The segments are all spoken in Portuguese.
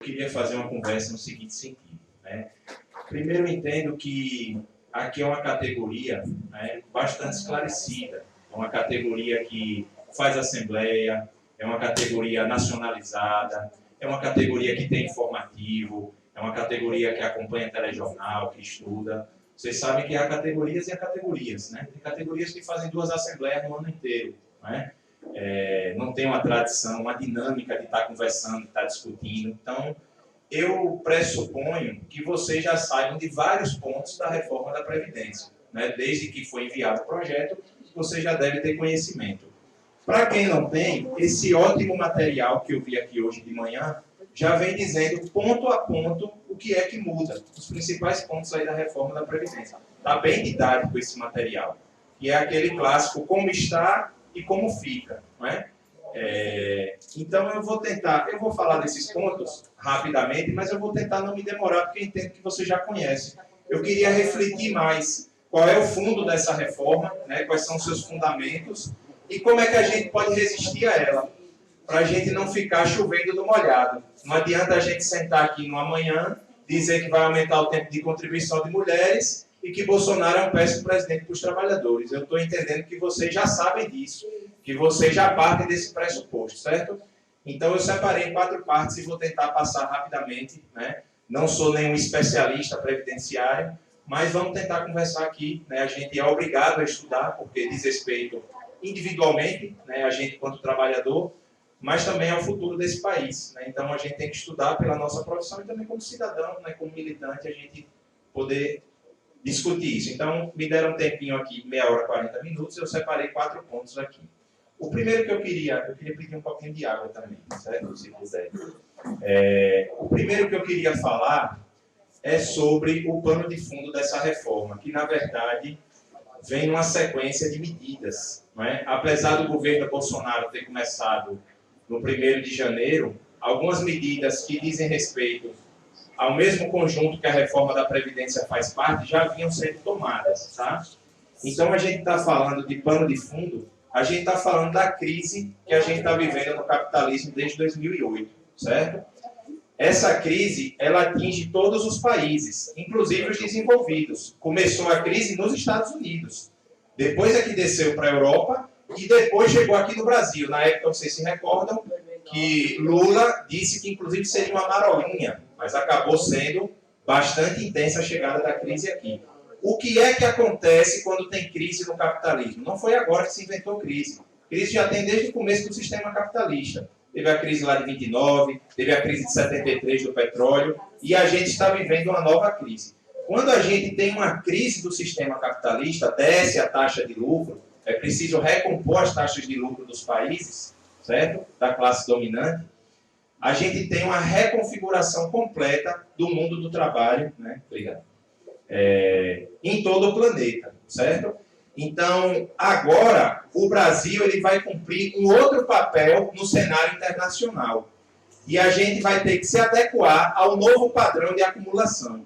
queria fazer uma conversa no seguinte sentido, né? Primeiro, eu entendo que aqui é uma categoria, né, bastante esclarecida, é uma categoria que faz assembleia, é uma categoria nacionalizada, é uma categoria que tem informativo, é uma categoria que acompanha telejornal, que estuda. Vocês sabem que há categorias e há categorias, né? Tem categorias que fazem 2 assembleias no ano inteiro, né? Não tem uma tradição, uma dinâmica de estar conversando, de estar discutindo. Então, eu pressuponho que vocês já saibam de vários pontos da reforma da Previdência, né? Desde que foi enviado o projeto, você já deve ter conhecimento. Para quem não tem, esse ótimo material que eu vi aqui hoje de manhã já vem dizendo ponto a ponto o que é que muda, os principais pontos aí da reforma da Previdência. Está bem didático esse material, que é aquele clássico como está e como fica, não é? Então eu vou falar desses pontos rapidamente, mas eu vou tentar não me demorar, porque eu entendo que você já conhece. Eu queria refletir mais qual é o fundo dessa reforma, né, quais são os seus fundamentos e como é que a gente pode resistir a ela, para a gente não ficar chovendo no molhado. Não adianta a gente sentar aqui no amanhã, dizer que vai aumentar o tempo de contribuição de mulheres e que Bolsonaro é um péssimo presidente para os trabalhadores. Eu estou entendendo que vocês já sabem disso, que vocês já partem desse pressuposto, certo? Então eu separei em 4 partes e vou tentar passar rapidamente, né? Não sou nenhum especialista previdenciário, mas vamos tentar conversar aqui, né? A gente é obrigado a estudar, porque diz respeito individualmente, né, a gente quanto trabalhador, mas também ao futuro desse país, né? Então a gente tem que estudar pela nossa profissão e também como cidadão, né, como militante, a gente poder discutir isso. Então me deram um tempinho aqui, meia hora, 40 minutos, eu separei 4 pontos aqui. O primeiro que eu queria pedir um pouquinho de água também, certo? Se puder. O primeiro que eu queria falar é sobre o pano de fundo dessa reforma, que na verdade vem numa sequência de medidas, não é? Apesar do governo Bolsonaro ter começado no 1º de janeiro, algumas medidas que dizem respeito ao mesmo conjunto que a reforma da Previdência faz parte já vinham sendo tomadas, tá? Então a gente está falando de pano de fundo, a gente está falando da crise que a gente está vivendo no capitalismo desde 2008, certo? Essa crise, ela atinge todos os países, inclusive os desenvolvidos. Começou a crise nos Estados Unidos, depois é que desceu para a Europa e depois chegou aqui no Brasil. Na época, vocês se recordam que Lula disse que inclusive seria uma marolinha, mas acabou sendo bastante intensa a chegada da crise aqui. O que é que acontece quando tem crise no capitalismo? Não foi agora que se inventou crise. Crise já tem desde o começo do sistema capitalista. Teve a crise lá de 29, teve a crise de 73 do petróleo, e a gente está vivendo uma nova crise. Quando a gente tem uma crise do sistema capitalista, desce a taxa de lucro, é preciso recompor as taxas de lucro dos países, certo? Da classe dominante. A gente tem uma reconfiguração completa do mundo do trabalho, né? Obrigado. Em todo o planeta, certo? Então, agora, o Brasil ele vai cumprir um outro papel no cenário internacional. E a gente vai ter que se adequar ao novo padrão de acumulação.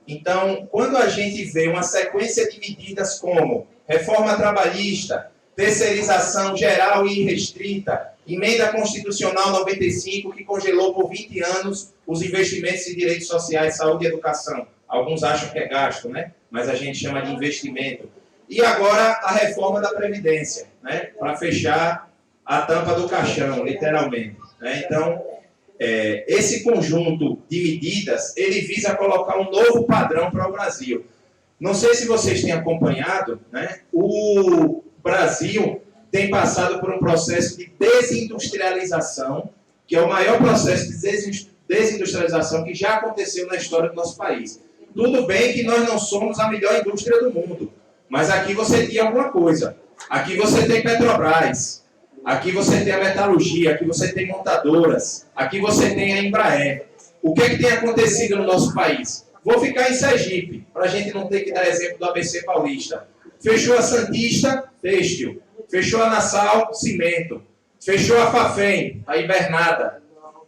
Então, quando a gente vê uma sequência de medidas como reforma trabalhista, terceirização geral e irrestrita, emenda constitucional 95, que congelou por 20 anos os investimentos em direitos sociais, saúde e educação. Alguns acham que é gasto, né? Mas a gente chama de investimento. E agora a reforma da Previdência, né? Para fechar a tampa do caixão, literalmente, né? Então, esse conjunto de medidas, ele visa colocar um novo padrão para o Brasil. Não sei se vocês têm acompanhado, né? O Brasil tem passado por um processo de desindustrialização, que é o maior processo de desindustrialização que já aconteceu na história do nosso país. Tudo bem que nós não somos a melhor indústria do mundo, mas aqui você tem alguma coisa. Aqui você tem Petrobras, aqui você tem a metalurgia, aqui você tem montadoras, aqui você tem a Embraer. O que é que tem acontecido no nosso país? Vou ficar em Sergipe, para a gente não ter que dar exemplo do ABC Paulista. Fechou a Santista, têxtil. Fechou a Nassau, cimento. Fechou a Fafem, a Hibernada.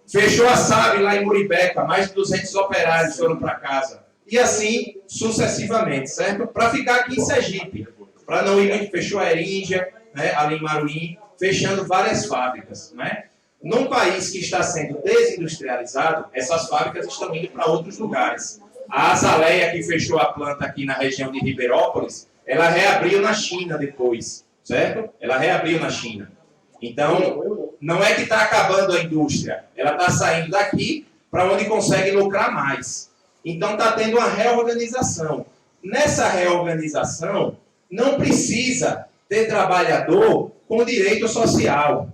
Fechou a SAB lá em Muribeca, mais de 200 operários foram para casa. E assim sucessivamente, certo? Para ficar aqui em Sergipe, para não ir muito, fechou a Eringia, né, ali em Maruim, fechando várias fábricas, né? Num país que está sendo desindustrializado, essas fábricas estão indo para outros lugares. A Azaleia, que fechou a planta aqui na região de Ribeirópolis, ela reabriu na China depois, certo? Ela reabriu na China. Então, não é que está acabando a indústria, ela está saindo daqui para onde consegue lucrar mais. Então, está tendo uma reorganização. Nessa reorganização, não precisa ter trabalhador com direito social.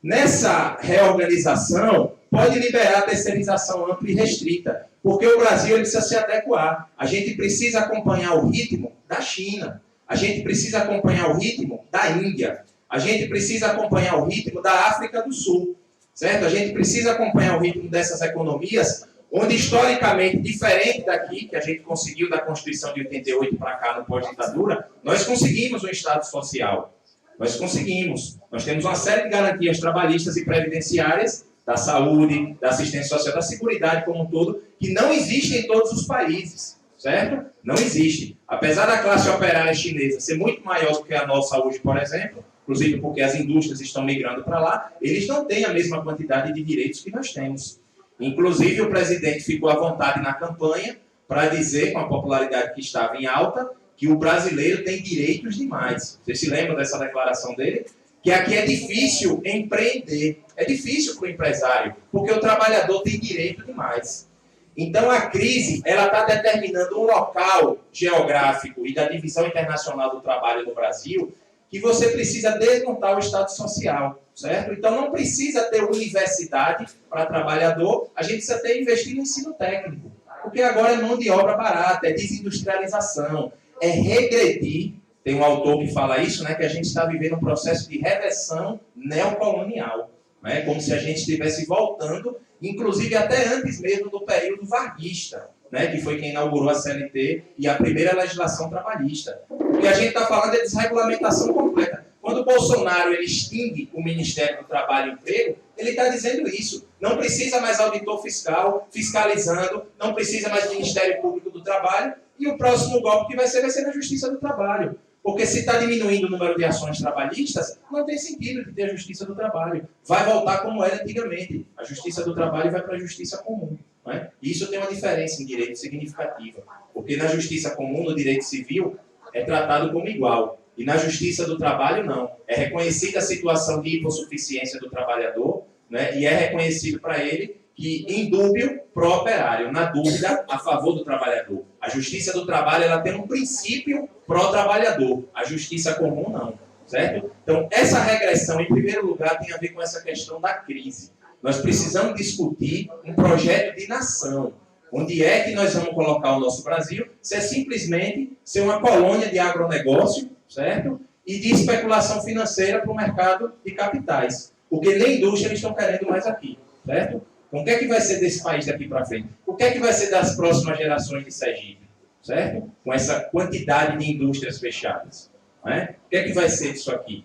Nessa reorganização, pode liberar a terceirização ampla e restrita, porque o Brasil ele precisa se adequar. A gente precisa acompanhar o ritmo da China, a gente precisa acompanhar o ritmo da Índia, a gente precisa acompanhar o ritmo da África do Sul, certo? A gente precisa acompanhar o ritmo dessas economias, onde historicamente, diferente daqui, que a gente conseguiu da Constituição de 88 para cá, no pós-ditadura, nós conseguimos um Estado social. Nós conseguimos. Nós temos uma série de garantias trabalhistas e previdenciárias, da saúde, da assistência social, da seguridade como um todo, que não existem em todos os países, certo? Não existe. Apesar da classe operária chinesa ser muito maior do que a nossa hoje, por exemplo, inclusive porque as indústrias estão migrando para lá, eles não têm a mesma quantidade de direitos que nós temos. Inclusive, o presidente ficou à vontade na campanha para dizer, com a popularidade que estava em alta, que o brasileiro tem direitos demais. Vocês se lembram dessa declaração dele? Que aqui é difícil empreender, é difícil para o empresário, porque o trabalhador tem direito demais. Então, a crise está determinando um local geográfico e da divisão internacional do trabalho no Brasil que você precisa desmontar o Estado social, certo? Então, não precisa ter universidade para trabalhador, a gente precisa ter investido no ensino técnico, porque agora é mão de obra barata, é desindustrialização, é regredir. Tem um autor que fala isso, né, que a gente está vivendo um processo de reversão neocolonial, né, como se a gente estivesse voltando, inclusive até antes mesmo do período varguista, né, que foi quem inaugurou a CLT e a primeira legislação trabalhista. O que a gente está falando é desregulamentação completa. Quando o Bolsonaro ele extingue o Ministério do Trabalho e Emprego, ele está dizendo isso. Não precisa mais auditor fiscal fiscalizando, não precisa mais Ministério Público do Trabalho, e o próximo golpe que vai ser na Justiça do Trabalho. Porque se está diminuindo o número de ações trabalhistas, não tem sentido de ter a Justiça do Trabalho. Vai voltar como era antigamente. A Justiça do Trabalho vai para a Justiça Comum. Não é? E isso tem uma diferença em direito significativa. Porque na Justiça Comum, no direito civil, é tratado como igual. E na Justiça do Trabalho, não. É reconhecida a situação de hipossuficiência do trabalhador, né? E é reconhecido para ele que, em dúbio, pró-operário, na dúvida, a favor do trabalhador. A Justiça do Trabalho ela tem um princípio pró-trabalhador, a Justiça Comum não, certo? Então, essa regressão, em primeiro lugar, tem a ver com essa questão da crise. Nós precisamos discutir um projeto de nação. Onde é que nós vamos colocar o nosso Brasil? Se é simplesmente ser uma colônia de agronegócio, certo? E de especulação financeira para o mercado de capitais. Porque nem indústria eles estão querendo mais aqui, certo? Então, o que é que vai ser desse país daqui para frente? O que é que vai ser das próximas gerações de Sergipe? Certo? Com essa quantidade de indústrias fechadas. Não é? O que é que vai ser disso aqui?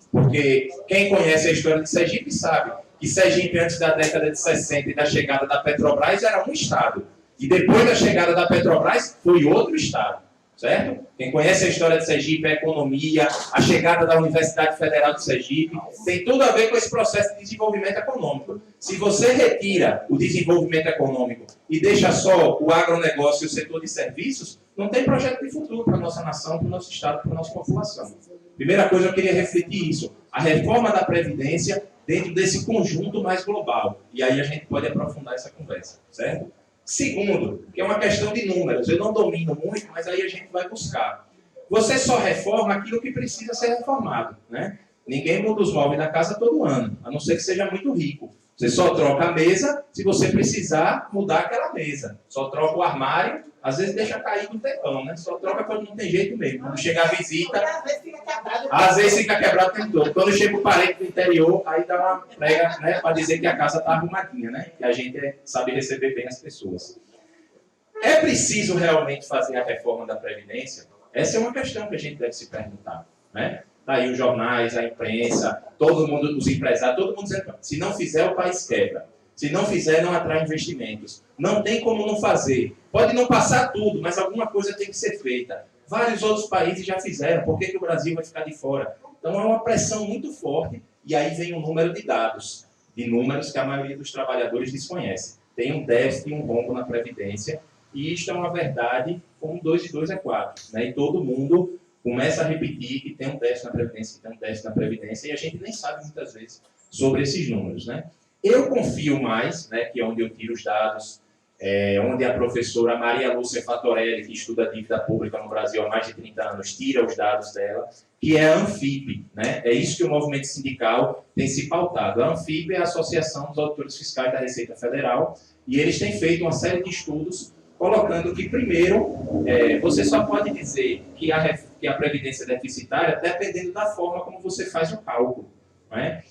Porque quem conhece a história de Sergipe sabe que Sergipe, antes da década de 60 e da chegada da Petrobras, era um estado. E depois da chegada da Petrobras, foi outro estado. Certo? Quem conhece a história de Sergipe, a economia, a chegada da Universidade Federal de Sergipe, tem tudo a ver com esse processo de desenvolvimento econômico. Se você retira o desenvolvimento econômico e deixa só o agronegócio e o setor de serviços, não tem projeto de futuro para a nossa nação, para o nosso estado, para a nossa população. Primeira coisa, eu queria refletir isso. A reforma da Previdência dentro desse conjunto mais global. E aí a gente pode aprofundar essa conversa, certo? Segundo, que é uma questão de números. Eu não domino muito, mas aí a gente vai buscar. Você só reforma aquilo que precisa ser reformado, né? Ninguém muda os móveis da casa todo ano, a não ser que seja muito rico. Você só troca a mesa se você precisar mudar aquela mesa. Só troca o armário, às vezes deixa cair no tempão, né? Só troca quando não tem jeito mesmo. Quando chega a visita, às vezes fica quebrado o tempo todo. Quando chega o parente do interior, aí dá uma prega, né, para dizer que a casa está arrumadinha, né? Que a gente sabe receber bem as pessoas. É preciso realmente fazer a reforma da Previdência? Essa é uma questão que a gente deve se perguntar, né? Tá aí os jornais, a imprensa, todo mundo, os empresários, todo mundo dizendo, se não fizer, o país quebra. Se não fizer, não atrai investimentos. Não tem como não fazer. Pode não passar tudo, mas alguma coisa tem que ser feita. Vários outros países já fizeram. Por que o Brasil vai ficar de fora? Então, é uma pressão muito forte. E aí vem um número de dados. de números que a maioria dos trabalhadores desconhece. Tem um déficit e um rombo na Previdência, e isto é uma verdade como 2 e 2 é 4. Né? E todo mundo começa a repetir que tem um déficit na Previdência, que tem um déficit na Previdência, e a gente nem sabe muitas vezes sobre esses números. Né? Eu confio mais, né, que é onde eu tiro os dados, onde a professora Maria Lúcia Fatorelli, que estuda dívida pública no Brasil há mais de 30 anos, tira os dados dela, que é a Anfip. Né? É isso que o movimento sindical tem se pautado. A Anfip é a Associação dos Auditores Fiscais da Receita Federal, e eles têm feito uma série de estudos colocando que, primeiro, você só pode dizer que a Previdência é deficitária dependendo da forma como você faz o cálculo. Não é?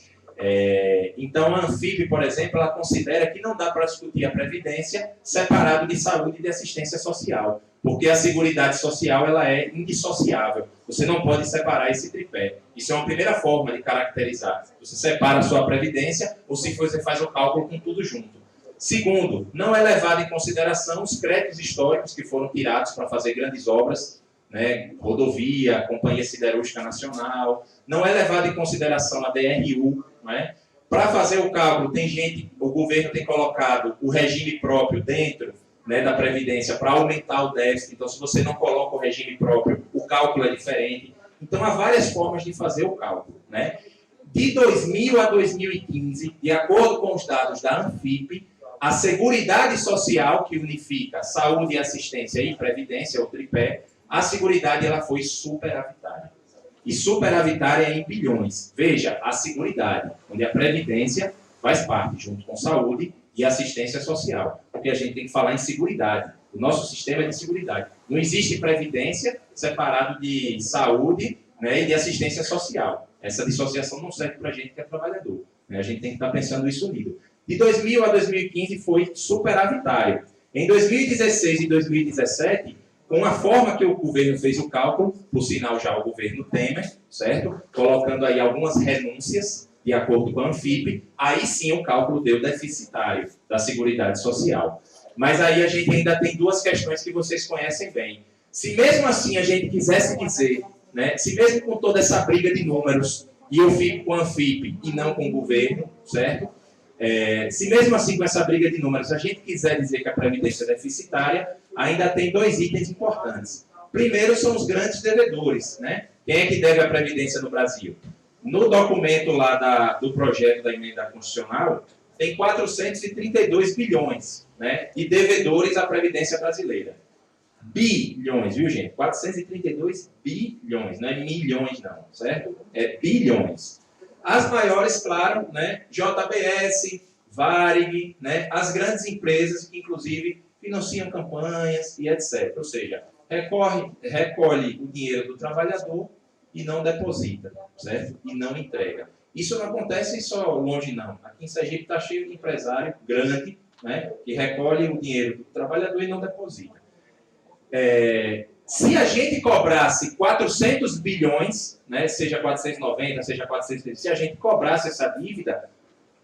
Então, a Anfip, por exemplo, ela considera que não dá para discutir a Previdência separado de saúde e de assistência social, porque a Seguridade Social ela é indissociável. Você não pode separar esse tripé. Isso é uma primeira forma de caracterizar. Você separa a sua Previdência ou se você faz o cálculo com tudo junto. Segundo, não é levado em consideração os créditos históricos que foram tirados para fazer grandes obras, né, rodovia, Companhia Siderúrgica Nacional, não é levado em consideração a DRU. Né? Para fazer o cálculo, o governo tem colocado o regime próprio dentro, né, da Previdência para aumentar o déficit. Então, se você não coloca o regime próprio, o cálculo é diferente. Então, há várias formas de fazer o cálculo. Né? De 2000 a 2015, de acordo com os dados da Anfip, a Seguridade Social, que unifica saúde, assistência e previdência, o tripé, a Seguridade ela foi superavitária. E superavitária é em bilhões. Veja, a Seguridade, onde a Previdência faz parte, junto com saúde e assistência social. Porque a gente tem que falar em seguridade. O nosso sistema é de seguridade. Não existe Previdência separado de saúde, né, e de assistência social. Essa dissociação não serve para a gente que é trabalhador. Né? A gente tem que estar pensando isso unido. De 2000 a 2015 foi superavitário. Em 2016 e 2017, com a forma que o governo fez o cálculo, por sinal já o governo Temer, certo? Colocando aí algumas renúncias, de acordo com a Anfip, aí sim o cálculo deu deficitário da Seguridade Social. Mas aí a gente ainda tem duas questões que vocês conhecem bem. Se mesmo assim a gente quisesse dizer, né, se mesmo com toda essa briga de números, e eu fico com a Anfip e não com o governo, certo? Se mesmo assim com essa briga de números a gente quiser dizer que a Previdência é deficitária, ainda tem dois itens importantes. Primeiro são os grandes devedores. Né? Quem é que deve a Previdência no Brasil? No documento lá do projeto da emenda constitucional, tem 432 bilhões, né, de devedores à Previdência brasileira. Bilhões, viu, gente? 432 bilhões, não é milhões, não, certo? É bilhões. As maiores, claro, né, JBS, Varig, né, as grandes empresas que, inclusive, financiam campanhas e etc. Ou seja, recolhe o dinheiro do trabalhador e não deposita, certo? E não entrega. Isso não acontece só longe, não. Aqui em Sergipe está cheio de empresário grande, né, que recolhe o dinheiro do trabalhador e não deposita. Se a gente cobrasse 400 bilhões, né, seja 490, seja 430, se a gente cobrasse essa dívida,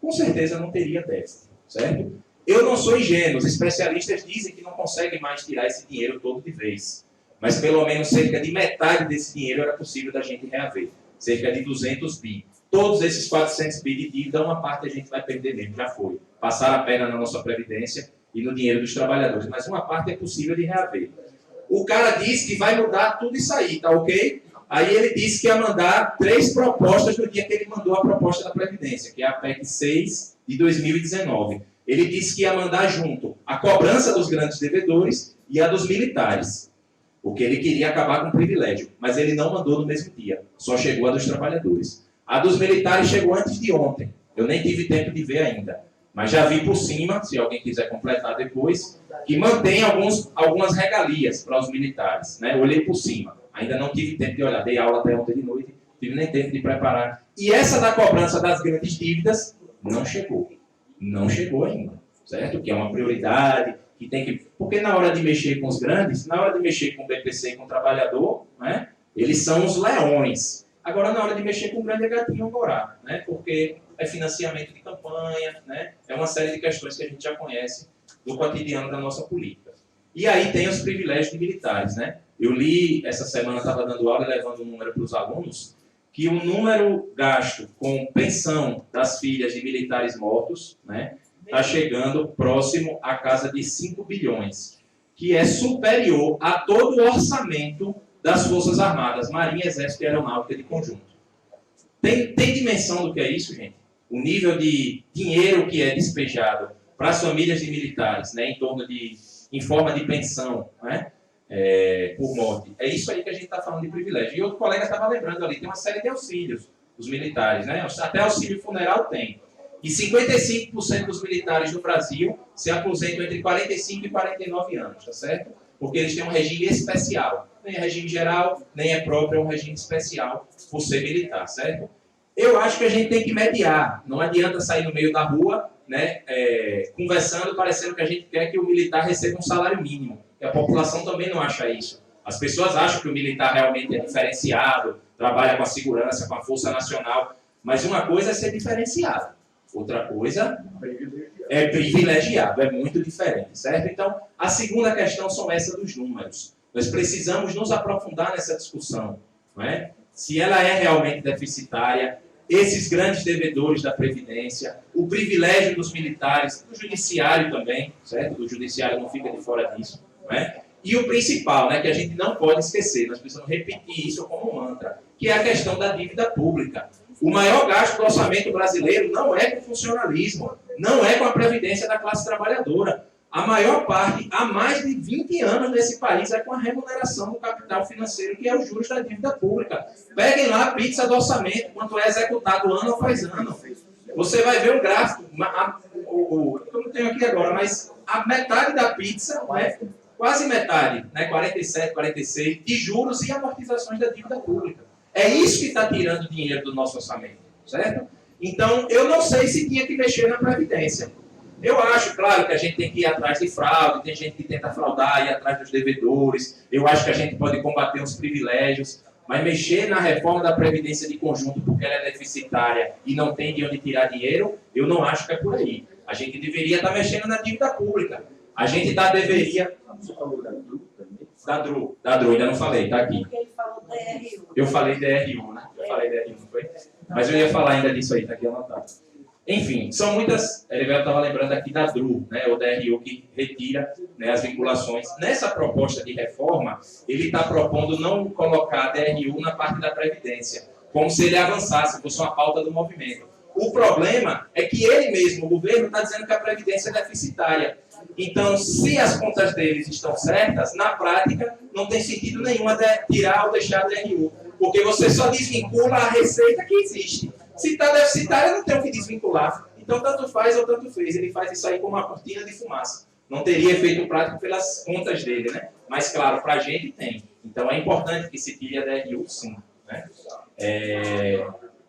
com certeza não teria déficit, certo? Eu não sou ingênuo, os especialistas dizem que não conseguem mais tirar esse dinheiro todo de vez, mas pelo menos cerca de metade desse dinheiro era possível da gente reaver, cerca de 200 bi. Todos esses 400 bi de dívida, uma parte a gente vai perder mesmo, já foi. Passaram a perna na nossa Previdência e no dinheiro dos trabalhadores, mas uma parte é possível de reaver. O cara disse que vai mudar tudo isso aí, tá ok? Aí ele disse que ia mandar 3 propostas no dia que ele mandou a proposta da Previdência, que é a PEC 6 de 2019. Ele disse que ia mandar junto a cobrança dos grandes devedores e a dos militares, porque ele queria acabar com o privilégio, mas ele não mandou no mesmo dia, só chegou a dos trabalhadores. A dos militares chegou antes de ontem, eu nem tive tempo de ver ainda, mas já vi por cima, se alguém quiser completar depois, que mantém algumas regalias para os militares. Né? Eu olhei por cima, ainda não tive tempo de olhar, dei aula até ontem de noite, tive nem tempo de preparar. E essa da cobrança das grandes dívidas não chegou. Não chegou ainda, certo? Que é uma prioridade, que tem que... Porque na hora de mexer com os grandes, na hora de mexer com o BPC e com o trabalhador, né, eles são os leões. Agora, na hora de mexer com o grande é gatinho angorá, né? Porque é financiamento de campanha, né? É uma série de questões que a gente já conhece do cotidiano da nossa política. E aí tem os privilégios de militares, né? Eu li, essa semana estava dando aula e levando um número para os alunos, que o número gasto com pensão das filhas de militares mortos, né, está chegando próximo à casa de 5 bilhões, que é superior a todo o orçamento das Forças Armadas, Marinha, Exército e Aeronáutica de conjunto. Tem dimensão do que é isso, gente? O nível de dinheiro que é despejado para as famílias de militares, né, em forma de pensão, né, por morte. É isso aí que a gente está falando de privilégio. E outro colega estava lembrando ali, tem uma série de auxílios, os militares, né? Até auxílio funeral tem. E 55% dos militares do Brasil se aposentam entre 45 e 49 anos, tá certo? Porque eles têm um regime especial. Nem é regime geral, nem é próprio, é um regime especial por ser militar, certo? Eu acho que a gente tem que mediar. Não adianta sair no meio da rua, né, conversando, parecendo que a gente quer que o militar receba um salário mínimo. E a população também não acha isso. As pessoas acham que o militar realmente é diferenciado, trabalha com a segurança, com a Força Nacional. Mas uma coisa é ser diferenciado. Outra coisa é privilegiado. É muito diferente, certo? Então, a segunda questão são essa dos números. Nós precisamos nos aprofundar nessa discussão, não é? Se ela é realmente deficitária, esses grandes devedores da Previdência, o privilégio dos militares, do judiciário também, certo? O judiciário não fica de fora disso, não é? E o principal, né, que a gente não pode esquecer, nós precisamos repetir isso como mantra, que é a questão da dívida pública. O maior gasto do orçamento brasileiro não é com o funcionalismo, não é com a previdência da classe trabalhadora. A maior parte, há mais de 20 anos nesse país, é com a remuneração do capital financeiro, que é os juros da dívida pública. Peguem lá a pizza do orçamento, quanto é executado ano após ano. Você vai ver um gráfico, eu não tenho aqui agora, mas a metade da pizza, né, quase metade, né, 47, 46, de juros e amortizações da dívida pública. É isso que está tirando dinheiro do nosso orçamento, certo? Então, eu não sei se tinha que mexer na Previdência. Eu acho, claro, que a gente tem que ir atrás de fraude, tem gente que tenta fraudar, ir atrás dos devedores. Eu acho que a gente pode combater os privilégios, mas mexer na reforma da Previdência de conjunto porque ela é deficitária e não tem de onde tirar dinheiro, eu não acho que é por aí. A gente deveria estar mexendo na dívida pública. A gente deveria... Você falou da DRU também? Da DRU, ainda não falei, está aqui. Porque ele falou DRU. Eu falei DRU, né? Eu falei DRU, não foi? Mas eu ia falar ainda disso aí, está aqui anotado. Enfim, são muitas... Erivelto estava lembrando aqui da DRU, né, o DRU que retira, né, as vinculações. Nessa proposta de reforma, ele está propondo não colocar a DRU na parte da Previdência, como se ele avançasse, fosse uma pauta do movimento. O problema é que ele mesmo, o governo, está dizendo que a Previdência é deficitária. Então, se as contas deles estão certas, na prática, não tem sentido nenhum tirar ou deixar a DRU, porque você só desvincula a receita que existe. Se está deficitária, não tem o que desvincular. Então, tanto faz ou tanto fez. Ele faz isso aí como uma cortina de fumaça. Não teria efeito prático pelas contas dele, né? Mas, claro, para a gente tem. Então, é importante que se tire a DRU, sim. Né?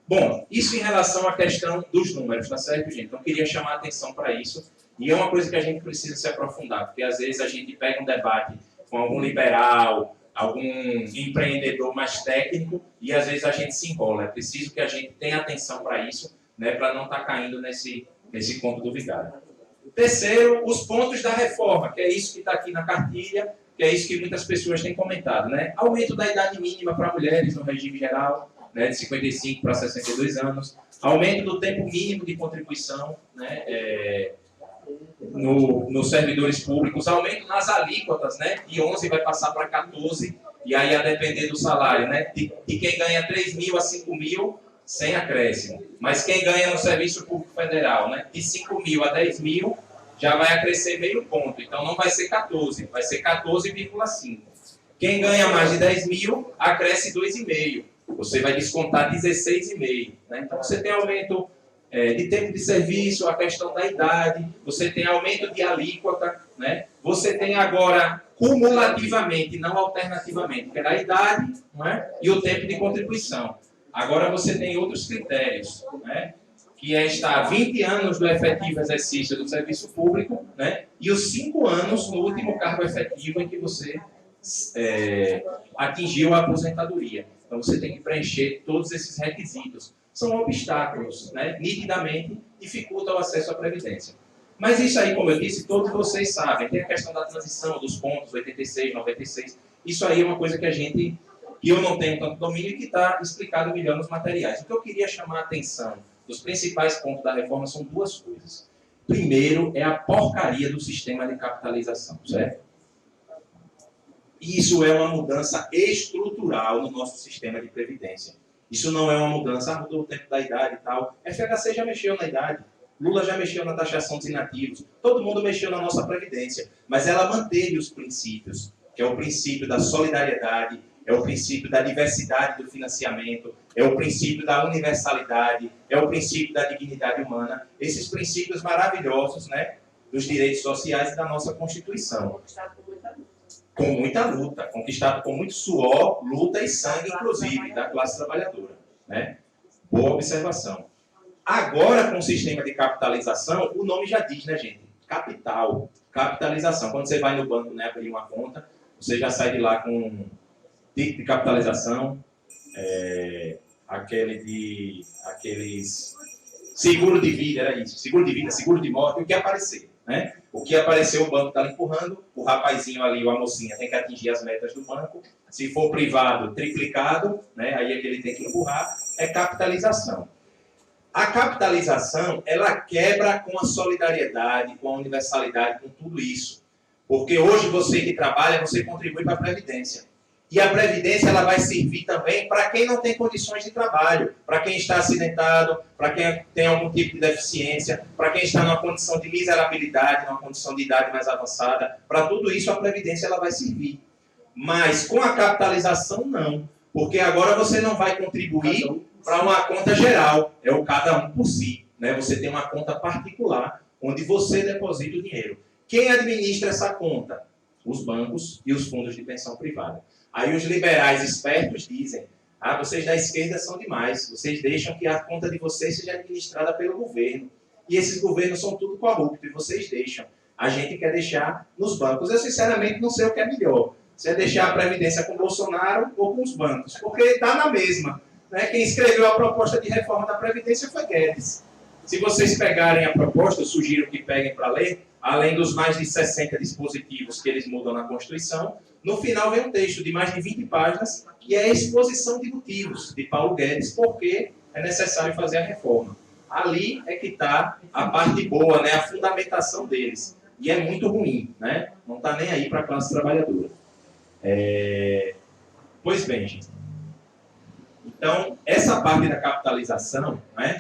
Bom, isso em relação à questão dos números, tá certo, gente? Então, queria chamar a atenção para isso. E é uma coisa que a gente precisa se aprofundar, porque às vezes a gente pega um debate com algum liberal, algum empreendedor mais técnico, e às vezes a gente se enrola. É preciso que a gente tenha atenção para isso, né, para não estar caindo nesse conto do vigário. Terceiro, os pontos da reforma, que é isso que está aqui na cartilha, que é isso que muitas pessoas têm comentado, né? Aumento da idade mínima para mulheres no regime geral, né, de 55 para 62 anos, aumento do tempo mínimo de contribuição, né, nos servidores públicos, aumento nas alíquotas, né, de 11 vai passar para 14, e aí a depender do salário, né, de quem ganha 3 mil a 5 mil, sem acréscimo. Mas quem ganha no Serviço Público Federal, né, de 5 mil a 10 mil, já vai acrescer meio ponto. Então não vai ser 14, vai ser 14,5. Quem ganha mais de 10 mil, acresce 2,5. Você vai descontar 16,5. Né? Então você tem aumento de tempo de serviço, a questão da idade, você tem aumento de alíquota, né? Você tem agora cumulativamente, não alternativamente, que era a idade, né, e o tempo de contribuição. Agora você tem outros critérios, né, que é estar 20 anos do efetivo exercício do serviço público, né, e os 5 anos no último cargo efetivo em que você atingiu a aposentadoria. Então você tem que preencher todos esses requisitos. São obstáculos, né, nitidamente dificultam o acesso à Previdência. Mas isso aí, como eu disse, todos vocês sabem. Tem a questão da transição dos pontos, 86, 96. Isso aí é uma coisa que a gente que eu não tenho tanto domínio e que está explicado melhor nos materiais. O que eu queria chamar a atenção dos principais pontos da reforma são duas coisas. Primeiro, é a porcaria do sistema de capitalização, certo? Isso é uma mudança estrutural no nosso sistema de previdência. Isso não é uma mudança, mudou o tempo da idade e tal. FHC já mexeu na idade. Lula já mexeu na taxação dos inativos. Todo mundo mexeu na nossa previdência. Mas ela manteve os princípios, que é o princípio da solidariedade, é o princípio da diversidade do financiamento, é o princípio da universalidade, é o princípio da dignidade humana. Esses princípios maravilhosos, né, dos direitos sociais e da nossa Constituição. Com muita luta, conquistado com muito suor, luta e sangue, inclusive, da classe trabalhadora. Né? Boa observação. Agora, com o sistema de capitalização, o nome já diz, né, gente? Capital, capitalização. Quando você vai no banco, né, abrir uma conta, você já sai de lá com título de capitalização, aqueles seguro de vida, era isso, seguro de vida, seguro de morte, o que aparecer. Né? O que apareceu, o banco está lhe empurrando, o rapazinho ali, ou a mocinha, tem que atingir as metas do banco. Se for privado, triplicado, né? Aí é que ele tem que empurrar, é capitalização. A capitalização, ela quebra com a solidariedade, com a universalidade, com tudo isso. Porque hoje você que trabalha, você contribui para a Previdência. E a Previdência ela vai servir também para quem não tem condições de trabalho, para quem está acidentado, para quem tem algum tipo de deficiência, para quem está numa condição de miserabilidade, numa condição de idade mais avançada. Para tudo isso a Previdência ela vai servir. Mas com a capitalização não, porque agora você não vai contribuir para uma conta geral, é o cada um por si. Né? Você tem uma conta particular onde você deposita o dinheiro. Quem administra essa conta? Os bancos e os fundos de pensão privada. Aí os liberais espertos dizem, vocês da esquerda são demais, vocês deixam que a conta de vocês seja administrada pelo governo. E esses governos são tudo corruptos, e vocês deixam. A gente quer deixar nos bancos. Eu, sinceramente, não sei o que é melhor. Se é deixar a Previdência com o Bolsonaro ou com os bancos, porque está na mesma. Né? Quem escreveu a proposta de reforma da Previdência foi Guedes. Se vocês pegarem a proposta, eu sugiro que peguem para ler, além dos mais de 60 dispositivos que eles mudam na Constituição, no final vem um texto de mais de 20 páginas, que é a exposição de motivos de Paulo Guedes, porque é necessário fazer a reforma. Ali é que está a parte boa, né? A fundamentação deles. E é muito ruim, né? Não está nem aí para a classe trabalhadora. Pois bem, gente. Então, essa parte da capitalização, né,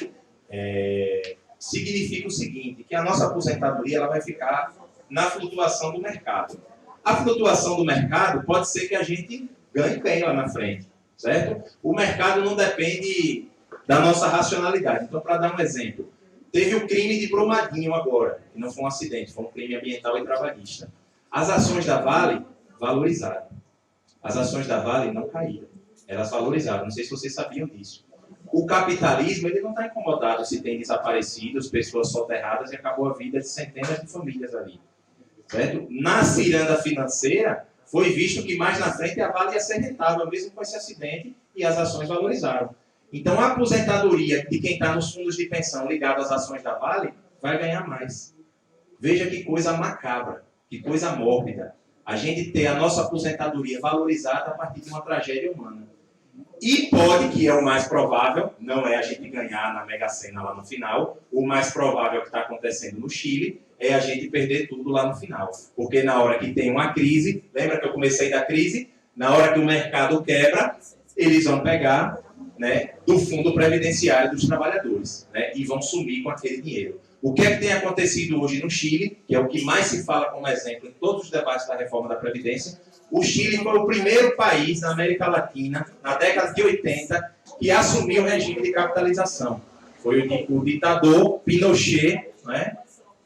significa o seguinte, que a nossa aposentadoria ela vai ficar na flutuação do mercado. A flutuação do mercado pode ser que a gente ganhe bem lá na frente, certo? O mercado não depende da nossa racionalidade. Então, para dar um exemplo, teve o crime de Brumadinho agora, que não foi um acidente, foi um crime ambiental e trabalhista. As ações da Vale valorizaram. As ações da Vale não caíram, elas valorizaram. Não sei se vocês sabiam disso. O capitalismo ele não está incomodado se tem desaparecidos, pessoas soterradas e acabou a vida de centenas de famílias ali. Certo? Na ciranda financeira, foi visto que mais na frente a Vale ia ser rentável, mesmo com esse acidente, e as ações valorizaram. Então, a aposentadoria de quem está nos fundos de pensão ligado às ações da Vale vai ganhar mais. Veja que coisa macabra, que coisa mórbida. A gente ter a nossa aposentadoria valorizada a partir de uma tragédia humana. E pode, que é o mais provável, não é a gente ganhar na Mega Sena lá no final, o mais provável que está acontecendo no Chile é a gente perder tudo lá no final. Porque na hora que tem uma crise, lembra que eu comecei da crise? Na hora que o mercado quebra, eles vão pegar, né, do fundo previdenciário dos trabalhadores, né, e vão sumir com aquele dinheiro. O que é que tem acontecido hoje no Chile, que é o que mais se fala como exemplo em todos os debates da reforma da Previdência? O Chile foi o primeiro país na América Latina, na década de 80, que assumiu o regime de capitalização. Foi o ditador Pinochet, né?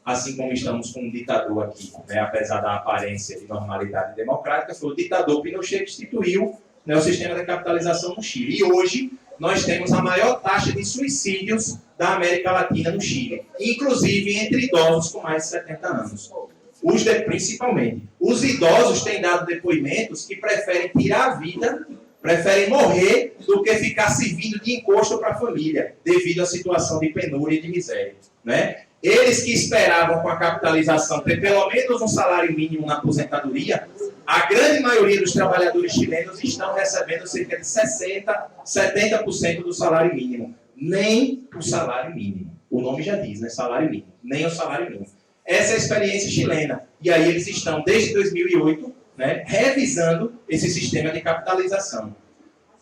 Assim como estamos com um ditador aqui, né? Apesar da aparência de normalidade democrática, foi o ditador Pinochet que instituiu, né, o sistema de capitalização no Chile. E hoje nós temos a maior taxa de suicídios da América Latina no Chile, inclusive entre idosos com mais de 70 anos. Principalmente. Os idosos têm dado depoimentos que preferem tirar a vida, preferem morrer, do que ficar servindo de encosto para a família, devido à situação de penúria e de miséria. Né? Eles que esperavam com a capitalização ter pelo menos um salário mínimo na aposentadoria, a grande maioria dos trabalhadores chilenos estão recebendo cerca de 70% do salário mínimo. Nem o salário mínimo. O nome já diz, né? Salário mínimo. Nem o salário mínimo. Essa é a experiência chilena. E aí eles estão, desde 2008, né, revisando esse sistema de capitalização.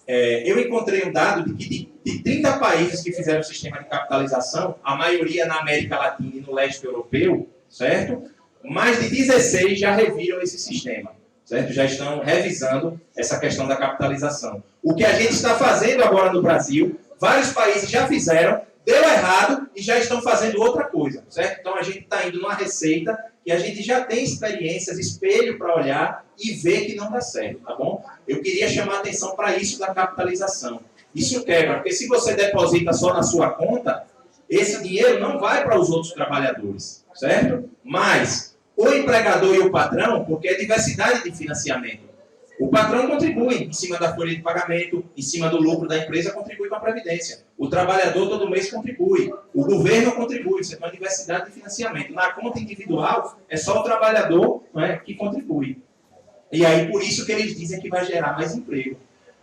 Eu encontrei um dado de que de 30 países que fizeram o sistema de capitalização, a maioria na América Latina e no leste europeu, certo? Mais de 16 já reviram esse sistema, certo? Já estão revisando essa questão da capitalização. O que a gente está fazendo agora no Brasil, vários países já fizeram, deu errado e já estão fazendo outra coisa, certo? Então a gente está indo numa receita que a gente já tem experiências, espelho para olhar e ver que não dá certo, tá bom? Eu queria chamar a atenção para isso da capitalização. Isso quebra, porque se você deposita só na sua conta, esse dinheiro não vai para os outros trabalhadores, certo? Mas o empregador e o patrão, porque é diversidade de financiamento. O patrão contribui em cima da folha de pagamento, em cima do lucro da empresa, contribui com a Previdência. O trabalhador todo mês contribui. O governo contribui. Você tem uma diversidade de financiamento. Na conta individual, é só o trabalhador, não é, que contribui. E aí, por isso que eles dizem que vai gerar mais emprego.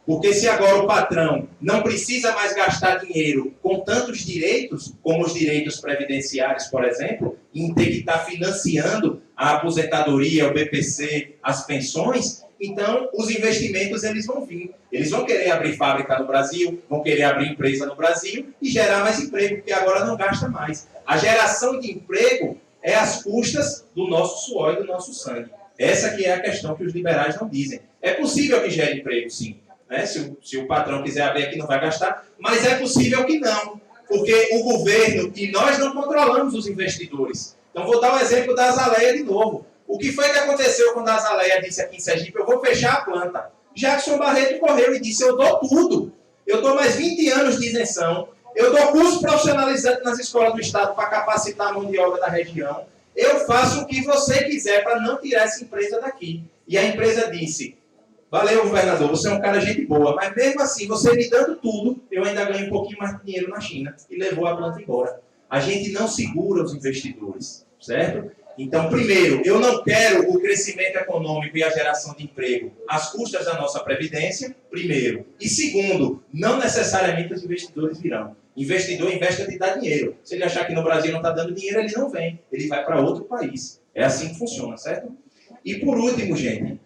Porque se agora o patrão não precisa mais gastar dinheiro com tantos direitos, como os direitos previdenciários, por exemplo, em ter que estar financiando a aposentadoria, o BPC, as pensões, então os investimentos eles vão vir. Eles vão querer abrir fábrica no Brasil, vão querer abrir empresa no Brasil e gerar mais emprego, porque agora não gasta mais. A geração de emprego é às custas do nosso suor e do nosso sangue. Essa que é a questão que os liberais não dizem. É possível que gere emprego, sim. Né? Se o patrão quiser abrir aqui, não vai gastar, mas é possível que não, porque o governo e nós não controlamos os investidores. Então, vou dar o exemplo da Azaleia de novo. O que foi que aconteceu quando a Azaleia disse aqui em Sergipe, eu vou fechar a planta? Jackson Barreto correu e disse, eu dou tudo. Eu dou mais 20 anos de isenção, eu dou curso profissionalizante nas escolas do Estado para capacitar a mão de obra da região, eu faço o que você quiser para não tirar essa empresa daqui. E a empresa disse, valeu, governador, você é um cara gente boa, mas mesmo assim, você me dando tudo, eu ainda ganho um pouquinho mais de dinheiro na China. E levou a planta embora. A gente não segura os investidores, certo? Então, primeiro, eu não quero o crescimento econômico e a geração de emprego às custas da nossa Previdência, primeiro. E segundo, não necessariamente os investidores virão. Investidor investe de dar dinheiro. Se ele achar que no Brasil não está dando dinheiro, ele não vem. Ele vai para outro país. É assim que funciona, certo? E por último, gente...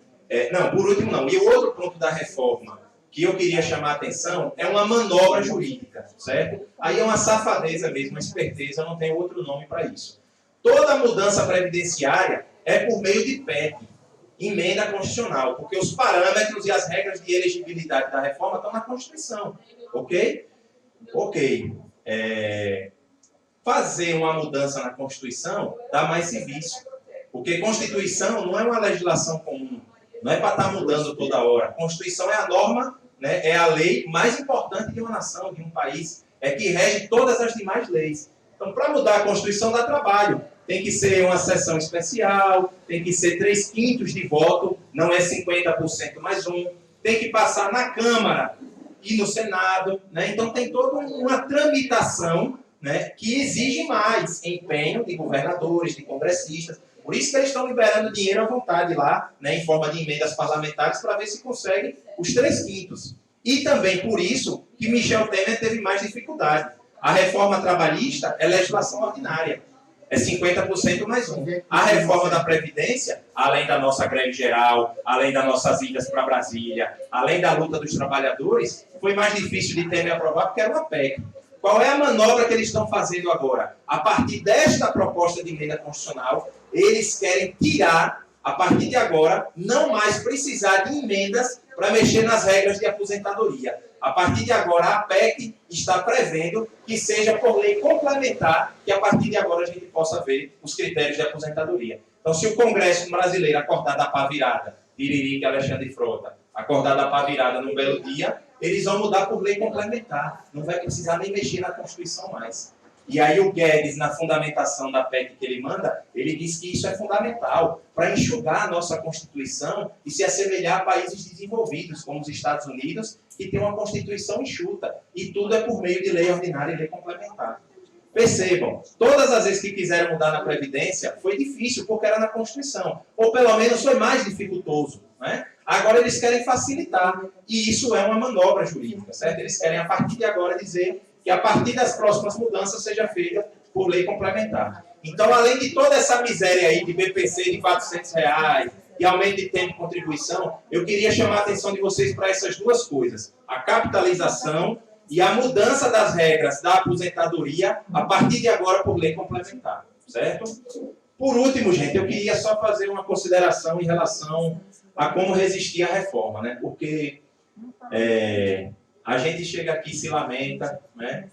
por último não. E o outro ponto da reforma que eu queria chamar a atenção é uma manobra jurídica, certo? Aí é uma safadeza mesmo, uma esperteza, não tem outro nome para isso. Toda mudança previdenciária é por meio de PEC, emenda constitucional, porque os parâmetros e as regras de elegibilidade da reforma estão na Constituição, ok? Ok. Fazer uma mudança na Constituição dá mais serviço, porque Constituição não é uma legislação comum. Não é para estar mudando toda hora. A Constituição é a norma, né, é a lei mais importante de uma nação, de um país. É que rege todas as demais leis. Então, para mudar a Constituição dá trabalho. Tem que ser uma sessão especial, tem que ser 3/5 de voto, não é 50% mais um. Tem que passar na Câmara e no Senado. Né? Então, tem toda uma tramitação, né, que exige mais empenho de governadores, de congressistas. Por isso que eles estão liberando dinheiro à vontade lá, né, em forma de emendas parlamentares, para ver se conseguem os 3/5. E também por isso que Michel Temer teve mais dificuldade. A reforma trabalhista é legislação ordinária. É 50% mais um. A reforma da Previdência, além da nossa greve geral, além das nossas idas para Brasília, além da luta dos trabalhadores, foi mais difícil de Temer aprovar porque era uma PEC. Qual é a manobra que eles estão fazendo agora? A partir desta proposta de emenda constitucional, eles querem tirar, a partir de agora, não mais precisar de emendas para mexer nas regras de aposentadoria. A partir de agora, a PEC está prevendo que seja por lei complementar que a partir de agora a gente possa ver os critérios de aposentadoria. Então, se o Congresso brasileiro acordar da pá virada, Tiririca e Alexandre Frota, acordar da pá virada num belo dia, eles vão mudar por lei complementar. Não vai precisar nem mexer na Constituição mais. E aí o Guedes, na fundamentação da PEC que ele manda, ele diz que isso é fundamental para enxugar a nossa Constituição e se assemelhar a países desenvolvidos, como os Estados Unidos, que tem uma Constituição enxuta. E tudo é por meio de lei ordinária e lei complementar. Percebam, todas as vezes que quiseram mudar na Previdência, foi difícil, porque era na Constituição. Ou pelo menos foi mais dificultoso. Né? Agora eles querem facilitar. E isso é uma manobra jurídica, certo? Eles querem, a partir de agora, dizer que a partir das próximas mudanças seja feita por lei complementar. Então, além de toda essa miséria aí de BPC de R$400 e aumento de tempo de contribuição, eu queria chamar a atenção de vocês para essas duas coisas. A capitalização e a mudança das regras da aposentadoria a partir de agora por lei complementar, certo? Por último, gente, eu queria só fazer uma consideração em relação a como resistir à reforma, né? Porque a gente chega aqui e se lamenta, né?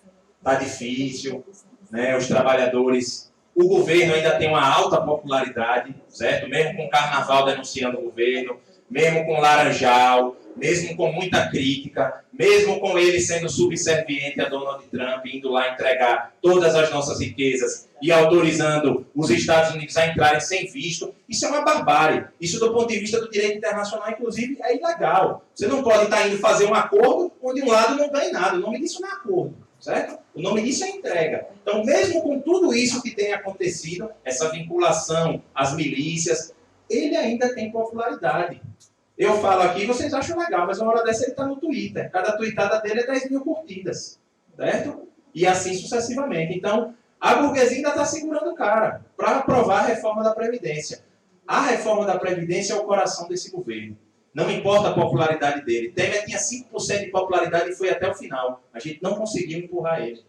Tá difícil, né? Os trabalhadores, o governo ainda tem uma alta popularidade, certo? Mesmo com o Carnaval denunciando o governo, mesmo com o Laranjal, mesmo com muita crítica, mesmo com ele sendo subserviente a Donald Trump, indo lá entregar todas as nossas riquezas e autorizando os Estados Unidos a entrarem sem visto, isso é uma barbárie. Isso, do ponto de vista do direito internacional, inclusive, é ilegal. Você não pode estar indo fazer um acordo onde um lado não ganha nada. O nome disso não é acordo, certo? O nome disso é entrega. Então, mesmo com tudo isso que tem acontecido, essa vinculação às milícias, ele ainda tem popularidade. Eu falo aqui, vocês acham legal, mas uma hora dessa ele está no Twitter. Cada tweetada dele é 10 mil curtidas, certo? E assim sucessivamente. Então, a burguesia ainda está segurando o cara para aprovar a reforma da Previdência. A reforma da Previdência é o coração desse governo. Não importa a popularidade dele. Temer tinha 5% de popularidade e foi até o final. A gente não conseguiu empurrar ele.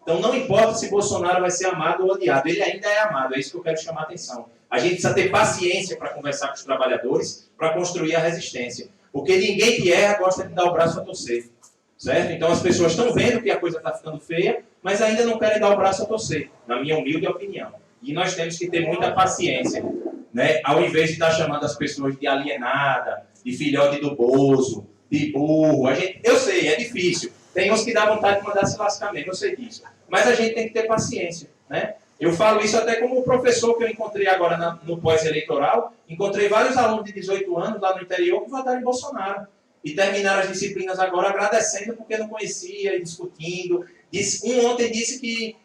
Então, não importa se Bolsonaro vai ser amado ou odiado. Ele ainda é amado. É isso que eu quero chamar a atenção. A gente precisa ter paciência para conversar com os trabalhadores, para construir a resistência. Porque ninguém que erra gosta de dar o braço a torcer. Certo? Então, as pessoas estão vendo que a coisa está ficando feia, mas ainda não querem dar o braço a torcer, na minha humilde opinião. E nós temos que ter muita paciência, né? Ao invés de estar chamando as pessoas de alienada, de filhote do Bozo, de burro. Eu sei, é difícil. Tem uns que dá vontade de mandar se lascar mesmo, eu sei disso. Mas a gente tem que ter paciência, né? Eu falo isso até como professor que eu encontrei agora no pós-eleitoral. Encontrei vários alunos de 18 anos lá no interior que votaram em Bolsonaro. E terminaram as disciplinas agora agradecendo porque não conhecia e discutindo. Um ontem disse que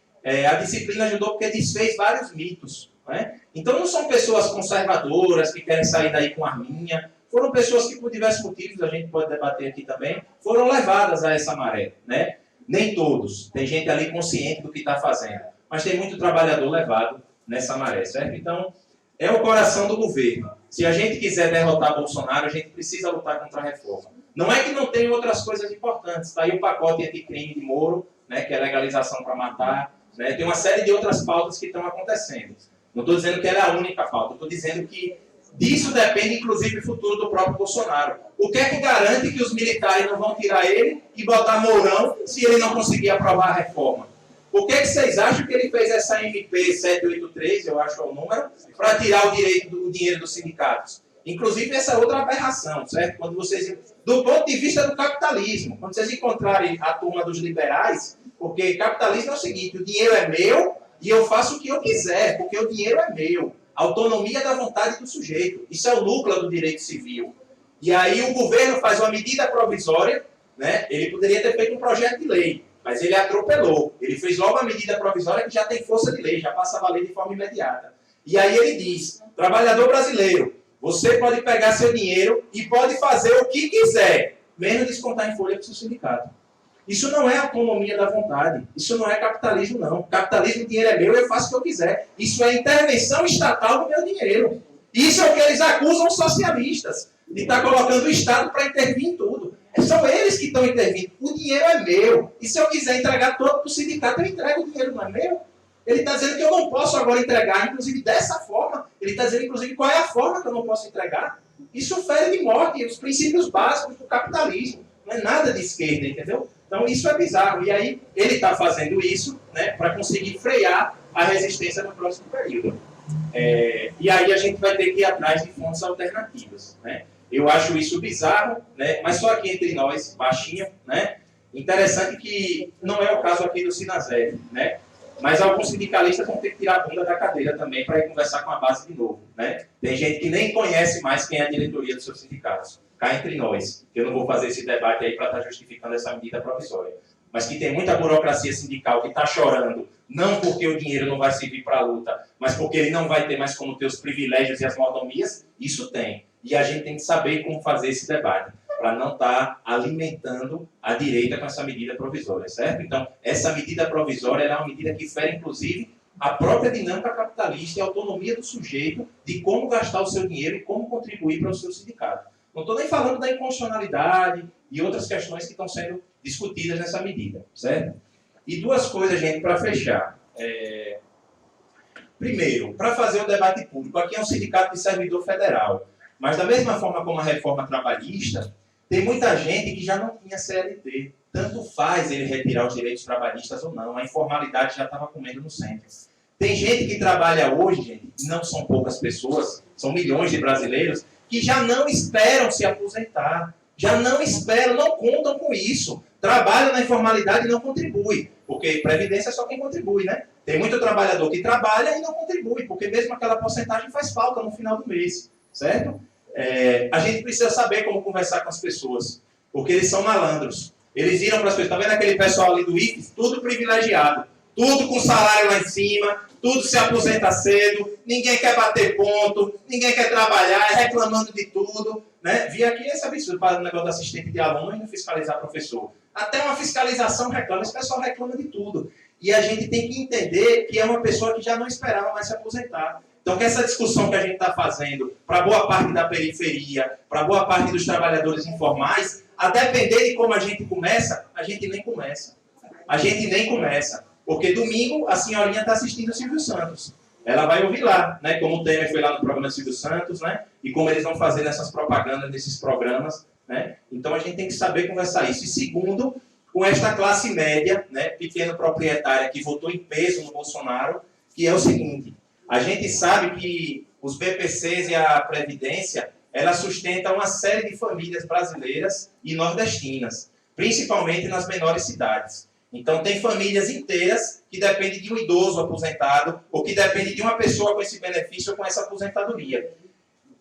a disciplina ajudou porque desfez vários mitos. Né? Então não são pessoas conservadoras que querem sair daí com arminha. Foram pessoas que, por diversos motivos, a gente pode debater aqui também, foram levadas a essa maré. Né? Nem todos. Tem gente ali consciente do que está fazendo. Mas tem muito trabalhador levado nessa maré, certo? Então, é o coração do governo. Se a gente quiser derrotar Bolsonaro, a gente precisa lutar contra a reforma. Não é que não tem outras coisas importantes. Está aí o pacote anticrime de Moro, né, que é legalização para matar. Né? Tem uma série de outras pautas que estão acontecendo. Não estou dizendo que ela é a única pauta. Estou dizendo que disso depende, inclusive, o futuro do próprio Bolsonaro. O que é que garante que os militares não vão tirar ele e botar Mourão se ele não conseguir aprovar a reforma? Por que vocês acham que ele fez essa MP 783, eu acho que é o número, para tirar o dinheiro dos sindicatos? Inclusive, essa outra aberração, certo? Quando vocês, do ponto de vista do capitalismo, quando vocês encontrarem a turma dos liberais, porque capitalismo é o seguinte, o dinheiro é meu e eu faço o que eu quiser, porque o dinheiro é meu. Autonomia da vontade do sujeito. Isso é o núcleo do direito civil. E aí o governo faz uma medida provisória, né? Ele poderia ter feito um projeto de lei, mas ele atropelou. Ele fez logo a medida provisória que já tem força de lei, já passa a valer de forma imediata. E aí ele diz, trabalhador brasileiro, você pode pegar seu dinheiro e pode fazer o que quiser, menos descontar em folha para o seu sindicato. Isso não é autonomia da vontade. Isso não é capitalismo, não. Capitalismo, o dinheiro é meu, eu faço o que eu quiser. Isso é intervenção estatal no meu dinheiro. Isso é o que eles acusam os socialistas, de estar colocando o Estado para intervir em tudo. São eles que estão intervindo. O dinheiro é meu. E se eu quiser entregar todo para o sindicato, eu entrego o dinheiro, não é meu? Ele está dizendo que eu não posso agora entregar, inclusive dessa forma. Ele está dizendo, inclusive, qual é a forma que eu não posso entregar. Isso fere de morte os princípios básicos do capitalismo. Não é nada de esquerda, entendeu? Então, isso é bizarro. E aí, ele está fazendo isso, né, para conseguir frear a resistência no próximo período. E aí, a gente vai ter que ir atrás de fontes alternativas. Né? Eu acho isso bizarro, né, mas só aqui entre nós, baixinho. Né? Interessante que não é o caso aqui do Sinasef, né? Mas alguns sindicalistas vão ter que tirar a bunda da cadeira também para ir conversar com a base de novo. Né? Tem gente que nem conhece mais quem é a diretoria dos seus sindicatos. Cá entre nós, que eu não vou fazer esse debate aí para estar justificando essa medida provisória, mas que tem muita burocracia sindical que está chorando não porque o dinheiro não vai servir para a luta, mas porque ele não vai ter mais como ter os privilégios e as mordomias, isso tem. E a gente tem que saber como fazer esse debate, para não estar alimentando a direita com essa medida provisória, certo? Então, essa medida provisória é uma medida que fere, inclusive, a própria dinâmica capitalista e a autonomia do sujeito de como gastar o seu dinheiro e como contribuir para o seu sindicato. Não estou nem falando da inconstitucionalidade e outras questões que estão sendo discutidas nessa medida, certo? E duas coisas, gente, para fechar. Primeiro, para fazer o debate público, aqui é um sindicato de servidor federal, mas da mesma forma como a reforma trabalhista, tem muita gente que já não tinha CLT. Tanto faz ele retirar os direitos trabalhistas ou não, a informalidade já estava comendo no centro. Tem gente que trabalha hoje, gente, e não são poucas pessoas, são milhões de brasileiros, que já não esperam se aposentar, já não esperam, não contam com isso. Trabalham na informalidade e não contribuem, porque previdência é só quem contribui, né? Tem muito trabalhador que trabalha e não contribui, porque mesmo aquela porcentagem faz falta no final do mês, certo? A gente precisa saber como conversar com as pessoas, porque eles são malandros. Eles viram para as pessoas, tá vendo aquele pessoal ali do IFES? Tudo privilegiado, tudo com salário lá em cima, tudo se aposenta cedo, ninguém quer bater ponto, ninguém quer trabalhar, reclamando de tudo, né? Vi aqui esse absurdo para o negócio do assistente de aluno e não fiscalizar professor. Até uma fiscalização reclama, esse pessoal reclama de tudo. E a gente tem que entender que é uma pessoa que já não esperava mais se aposentar. Então, que essa discussão que a gente está fazendo para boa parte da periferia, para boa parte dos trabalhadores informais, a depender de como a gente começa, a gente nem começa. A gente nem começa. Porque domingo a senhorinha está assistindo o Silvio Santos. Ela vai ouvir lá, né? Como o Temer foi lá no programa do Silvio Santos, né? E como eles vão fazer essas propagandas desses programas, né? Então a gente tem que saber conversar isso. E segundo, com esta classe média, né? Pequeno proprietária que votou em peso no Bolsonaro, que é o seguinte: a gente sabe que os BPCs e a Previdência, ela sustenta uma série de famílias brasileiras e nordestinas, principalmente nas menores cidades. Então, tem famílias inteiras que dependem de um idoso aposentado ou que dependem de uma pessoa com esse benefício ou com essa aposentadoria.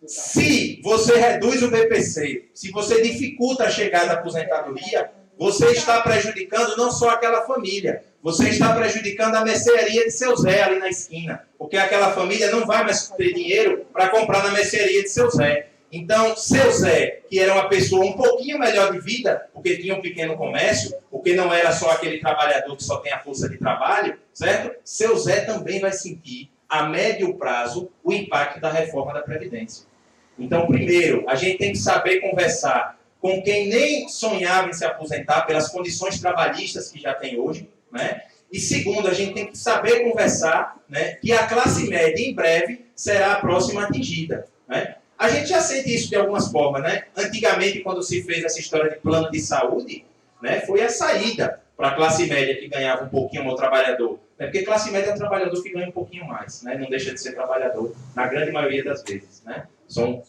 Se você reduz o BPC, se você dificulta a chegada à aposentadoria, você está prejudicando não só aquela família, você está prejudicando a mercearia de seu Zé ali na esquina, porque aquela família não vai mais ter dinheiro para comprar na mercearia de seu Zé. Então, seu Zé, que era uma pessoa um pouquinho melhor de vida, porque tinha um pequeno comércio, porque não era só aquele trabalhador que só tem a força de trabalho, certo? Seu Zé também vai sentir, a médio prazo, o impacto da reforma da Previdência. Então, primeiro, a gente tem que saber conversar com quem nem sonhava em se aposentar pelas condições trabalhistas que já tem hoje, né? E segundo, a gente tem que saber conversar, né, que a classe média, em breve, será a próxima atingida, né? A gente já sente isso de algumas formas, né? Antigamente, quando se fez essa história de plano de saúde, né, foi a saída para a classe média que ganhava um pouquinho ao trabalhador. Né? Porque classe média é um trabalhador que ganha um pouquinho mais, né? Não deixa de ser trabalhador, na grande maioria das vezes, né?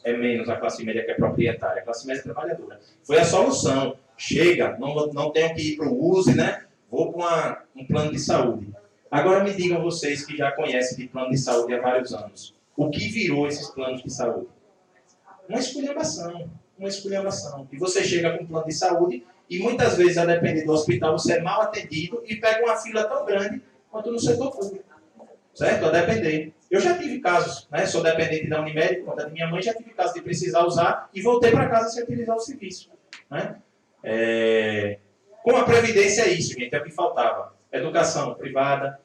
É menos a classe média que é proprietária, a classe média é trabalhadora. Foi a solução. Chega, não tenho que ir para o USE, né? Vou para um plano de saúde. Agora me digam vocês que já conhecem de plano de saúde há vários anos. O que virou esses planos de saúde? Uma esculhambação. E você chega com um plano de saúde e muitas vezes, a depender do hospital, você é mal atendido e pega uma fila tão grande quanto no setor público. Certo? A depender. Eu já tive casos, né? Sou dependente da Unimed, por conta da minha mãe, já tive casos de precisar usar e voltei para casa sem utilizar o serviço. Né? Com a Previdência é isso, gente, é o que faltava. Educação privada,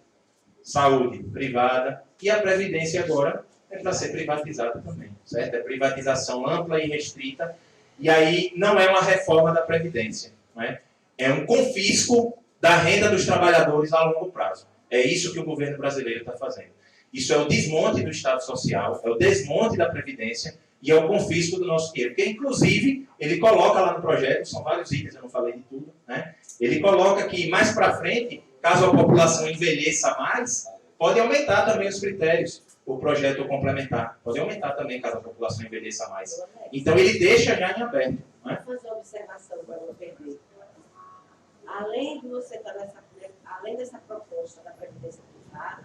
saúde privada e a Previdência agora é para ser privatizada também, certo? É privatização ampla e restrita e aí não é uma reforma da Previdência, né? É um confisco da renda dos trabalhadores a longo prazo. É isso que o governo brasileiro está fazendo. Isso é o desmonte do Estado Social, é o desmonte da Previdência e é o confisco do nosso dinheiro. Porque, inclusive, ele coloca lá no projeto, são vários itens, eu não falei de tudo, né? Ele coloca que mais para frente, caso a população envelheça mais, pode aumentar também os critérios, o projeto complementar. Pode aumentar também caso a população envelheça mais. Então, ele deixa já em aberto. Né? Vou fazer uma observação para não perder. Além de você estar além dessa proposta da Previdência privada,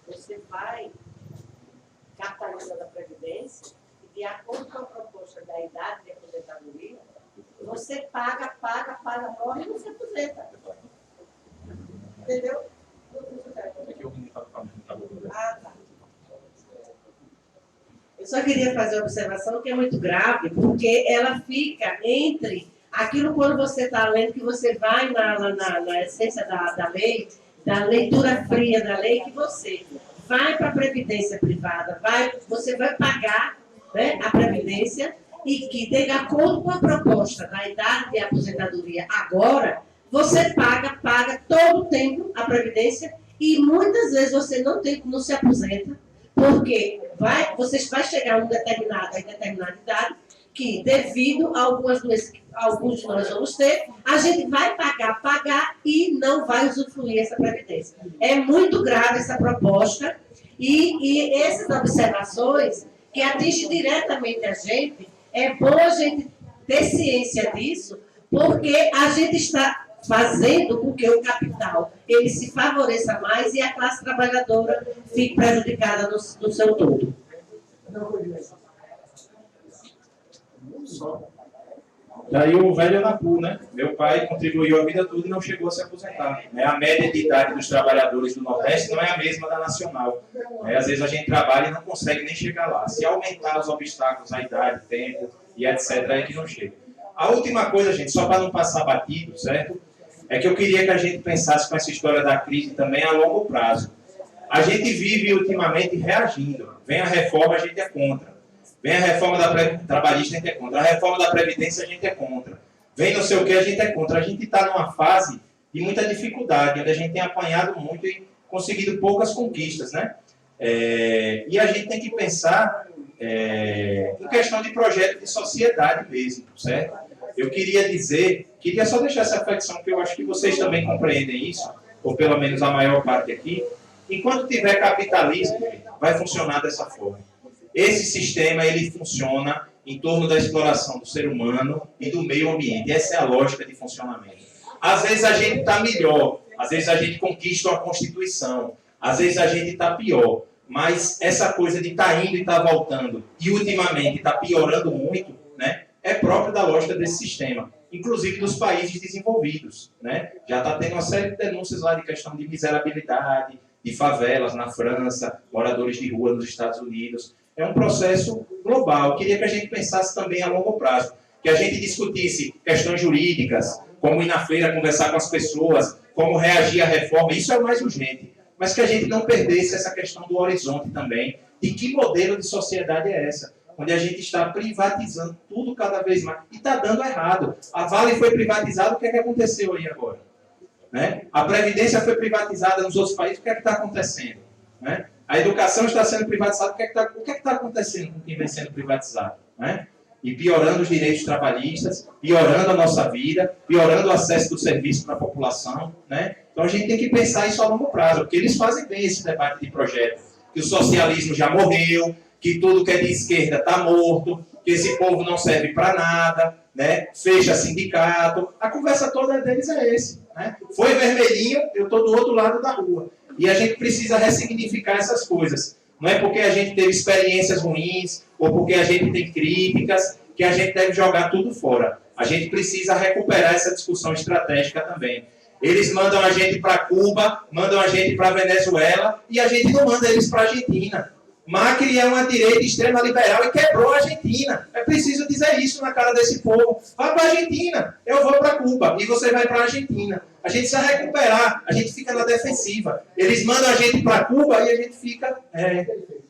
você vai capitalizando a Previdência e, de acordo com a proposta da idade de aposentadoria, você paga, morre e não se aposenta. Entendeu? que o menino acabou de Ah, tá. Eu só queria fazer uma observação que é muito grave, porque ela fica entre aquilo quando você está lendo, que você vai na essência da lei, da leitura fria da lei, que você vai para a previdência privada, você vai pagar, né, a previdência, e que, de acordo com a proposta da idade de aposentadoria agora, você paga todo o tempo a previdência, e muitas vezes você não se aposenta, porque você vai chegar a uma determinada idade, que devido a algumas doenças que alguns de nós vamos ter, a gente vai pagar e não vai usufruir essa previdência. É muito grave essa proposta, e essas observações que atingem diretamente a gente, é bom a gente ter ciência disso, porque a gente está fazendo com que o capital ele se favoreça mais e a classe trabalhadora fique prejudicada no seu todo. Daí o velho Anapu, né? Meu pai contribuiu a vida toda e não chegou a se aposentar. A média de idade dos trabalhadores do Nordeste não é a mesma da nacional. Às vezes a gente trabalha e não consegue nem chegar lá. Se aumentar os obstáculos, a idade, tempo e etc., é que não chega. A última coisa, gente, só para não passar batido, certo? É que eu queria que a gente pensasse com essa história da crise também a longo prazo. A gente vive ultimamente reagindo. Vem a reforma, a gente é contra. Vem a reforma trabalhista, a gente é contra. A reforma da Previdência, a gente é contra. Vem não sei o que, a gente é contra. A gente está numa fase de muita dificuldade, onde a gente tem apanhado muito e conseguido poucas conquistas, né? E a gente tem que pensar em questão de projeto de sociedade mesmo, certo? Eu queria só deixar essa reflexão, que eu acho que vocês também compreendem isso, ou pelo menos a maior parte aqui. Enquanto tiver capitalismo, vai funcionar dessa forma. Esse sistema, ele funciona em torno da exploração do ser humano e do meio ambiente. Essa é a lógica de funcionamento. Às vezes a gente está melhor, às vezes a gente conquista uma Constituição, às vezes a gente está pior. Mas essa coisa de estar indo e estar voltando, e ultimamente está piorando muito, né, é próprio da lógica desse sistema, inclusive dos países desenvolvidos, né? Já está tendo uma série de denúncias lá de questão de miserabilidade, de favelas na França, moradores de rua nos Estados Unidos. É um processo global. Eu queria que a gente pensasse também a longo prazo, que a gente discutisse questões jurídicas, como ir na feira conversar com as pessoas, como reagir à reforma, isso é o mais urgente. Mas que a gente não perdesse essa questão do horizonte também, de que modelo de sociedade é essa, onde a gente está privatizando tudo cada vez mais, e está dando errado. A Vale foi privatizada, o que é que aconteceu aí agora? Né? A Previdência foi privatizada nos outros países, o que é que está acontecendo? Né? A educação está sendo privatizada, o que é que está acontecendo com quem vem sendo privatizado? Né? E piorando os direitos trabalhistas, piorando a nossa vida, piorando o acesso do serviço para a população. Né? Então a gente tem que pensar isso a longo prazo, porque eles fazem bem esse debate de projeto, que o socialismo já morreu, que tudo que é de esquerda está morto, que esse povo não serve para nada, né? Fecha sindicato. A conversa toda deles é esse. Né? Foi vermelhinho, eu estou do outro lado da rua. E a gente precisa ressignificar essas coisas. Não é porque a gente teve experiências ruins, ou porque a gente tem críticas, que a gente deve jogar tudo fora. A gente precisa recuperar essa discussão estratégica também. Eles mandam a gente para Cuba, mandam a gente para Venezuela, e a gente não manda eles para a Argentina. Macri é uma direita extrema liberal e quebrou a Argentina. É preciso dizer isso na cara desse povo. Vá para a Argentina, eu vou para Cuba, e você vai para a Argentina. A gente precisa recuperar, a gente fica na defensiva. Eles mandam a gente para Cuba e a gente fica...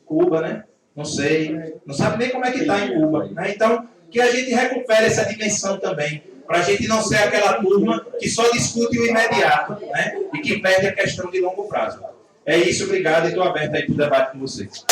Cuba, né? Não sei. Não sabe nem como é que está em Cuba. Né? Então, que a gente recupere essa dimensão também, para a gente não ser aquela turma que só discute o imediato, né? E que perde a questão de longo prazo. É isso, obrigado, e estou aberto aí para o debate com vocês.